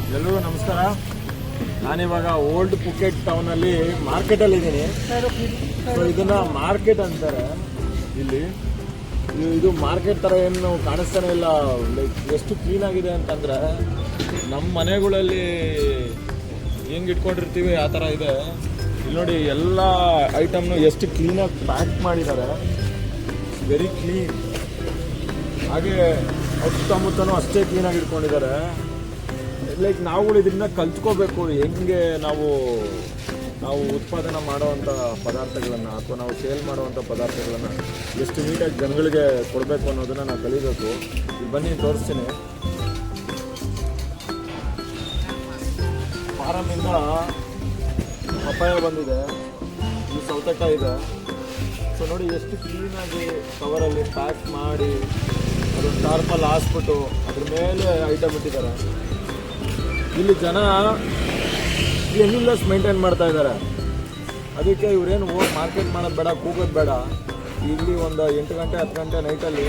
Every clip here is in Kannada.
ಎಲ್ಲರಿಗೂ ನಮಸ್ಕಾರ. ನಾನಿವಾಗ ಓಲ್ಡ್ ಪುಕೆಟ್ ಟೌನಲ್ಲಿ ಮಾರ್ಕೆಟಲ್ಲಿ ಇದ್ದೀನಿ. ಸೊ ಇದನ್ನ ಮಾರ್ಕೆಟ್ ಅಂತಾರೆ ಇಲ್ಲಿ. ಇದು ಮಾರ್ಕೆಟ್ ಥರ ಏನು ಕಾಣಿಸ್ತಾನೆ ಇಲ್ಲ. ಲೈಕ್ ಎಷ್ಟು ಕ್ಲೀನಾಗಿದೆ ಅಂತಂದರೆ ನಮ್ಮ ಮನೆಗಳಲ್ಲಿ ಹೆಂಗೆ ಇಟ್ಕೊಂಡಿರ್ತೀವಿ ಆ ಥರ ಇದೆ. ಇಲ್ಲಿ ನೋಡಿ ಎಲ್ಲ ಐಟಮ್ನು ಎಷ್ಟು ಕ್ಲೀನಾಗಿ ಪ್ಯಾಕ್ ಮಾಡಿದ್ದಾರೆ. Very clean. ಹಾಗೆ ಸುತ್ತಮುತ್ತನೂ ಅಷ್ಟೇ ಕ್ಲೀನಾಗಿ ಇಟ್ಕೊಂಡಿದ್ದಾರೆ. ಲೈಕ್ ನಾವುಗಳು ಇದರಿಂದ ಕಲ್ತ್ಕೋಬೇಕು ಹೆಂಗೆ ನಾವು ಉತ್ಪಾದನೆ ಮಾಡುವಂಥ ಪದಾರ್ಥಗಳನ್ನು ಅಥವಾ ನಾವು ಸೇಲ್ ಮಾಡುವಂಥ ಪದಾರ್ಥಗಳನ್ನು ಎಷ್ಟು ನೀಟಾಗಿ ಜನಗಳಿಗೆ ಕೊಡಬೇಕು ಅನ್ನೋದನ್ನು ನಾವು ಕಲಿಬೇಕು. ಇಲ್ಲಿ ಬನ್ನಿ ತೋರಿಸ್ತೀನಿ. ಫಾರಮಿಂದ ಪಪ್ಪಾಯ ಬಂದಿದೆ, ಈ ಸೌತೆಕಾಯಿ ಇದೆ. ಸೊ ನೋಡಿ ಎಷ್ಟು ಕ್ಲೀನಾಗಿ ಕವರಲ್ಲಿ ಪ್ಯಾಕ್ ಮಾಡಿ ಅದೊಂದು ಟಾರ್ಪಲ್ ಹಾಸ್ಬಿಟ್ಟು ಅದ್ರ ಮೇಲೆ ಐಟಮ್ ಇಟ್ಟಿದ್ದಾರೆ. ಇಲ್ಲಿ ಜನ ಕ್ಲೀನ್ನೆಸ್ ಮೇಂಟೈನ್ ಮಾಡ್ತಾ ಇದ್ದಾರೆ. ಅದಕ್ಕೆ ಇವರೇನು ಹೋಗಿ ಮಾರ್ಕೆಟ್ ಮಾಡೋದು ಬೇಡ, ಕೂಗೋದು ಬೇಡ. ಇಲ್ಲಿ ಒಂದು 8 ಗಂಟೆ 10 ಗಂಟೆ ನೈಟಲ್ಲಿ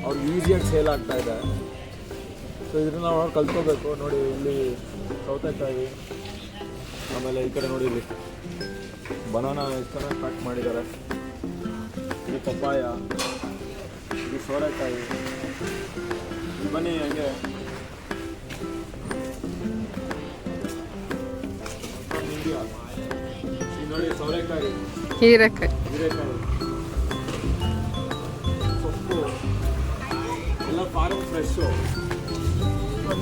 ಅವ್ರಿಗೆ ಈಸಿಯಾಗಿ ಸೇಲ್ ಆಗ್ತಾ ಇದೆ. ಸೊ ಇದನ್ನು ನಾವು ಕಲ್ತ್ಕೋಬೇಕು. ನೋಡಿ ಇಲ್ಲಿ ಸೌತೆಕಾಯಿ, ಆಮೇಲೆ ಈ ಕಡೆ ನೋಡಿ ಇಲ್ಲಿ ಬನಾನಾ ಎಷ್ಟು ಚೆನ್ನಾಗಿ ಪ್ಯಾಕ್ ಮಾಡಿದ್ದಾರೆ. ಇದು ಪಪ್ಪಾಯ, ಇದು ಸೋರೆಕಾಯಿ. ಬನ್ನಿ ಹಾಗೆ ನೋಡಿ ಸೌರೆಕಾಯಿ, ಹೀರೆಕಾಯಿ, ಸೊಪ್ಪು ಎಲ್ಲ ಫಾರ್ಮ್ ಫ್ರೆಶ್ಶು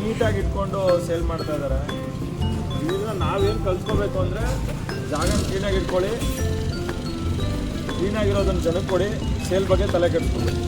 ನೀಟಾಗಿ ಇಟ್ಕೊಂಡು ಸೇಲ್ ಮಾಡ್ತಾ ಇದ್ದಾರೆ. ಇದನ್ನ ನಾವೇನು ಕಲ್ತ್ಕೋಬೇಕು ಅಂದರೆ ಜಾಗ ಕ್ಲೀನಾಗಿ ಇಟ್ಕೊಳ್ಳಿ, ಕ್ಲೀನಾಗಿರೋದನ್ನು ಜನಕ್ಕೆ ಕೊಡಿ, ಸೇಲ್ ಬಗ್ಗೆ ತಲೆ ಕೆಡಿಸ್ಕೊಬೇಕು.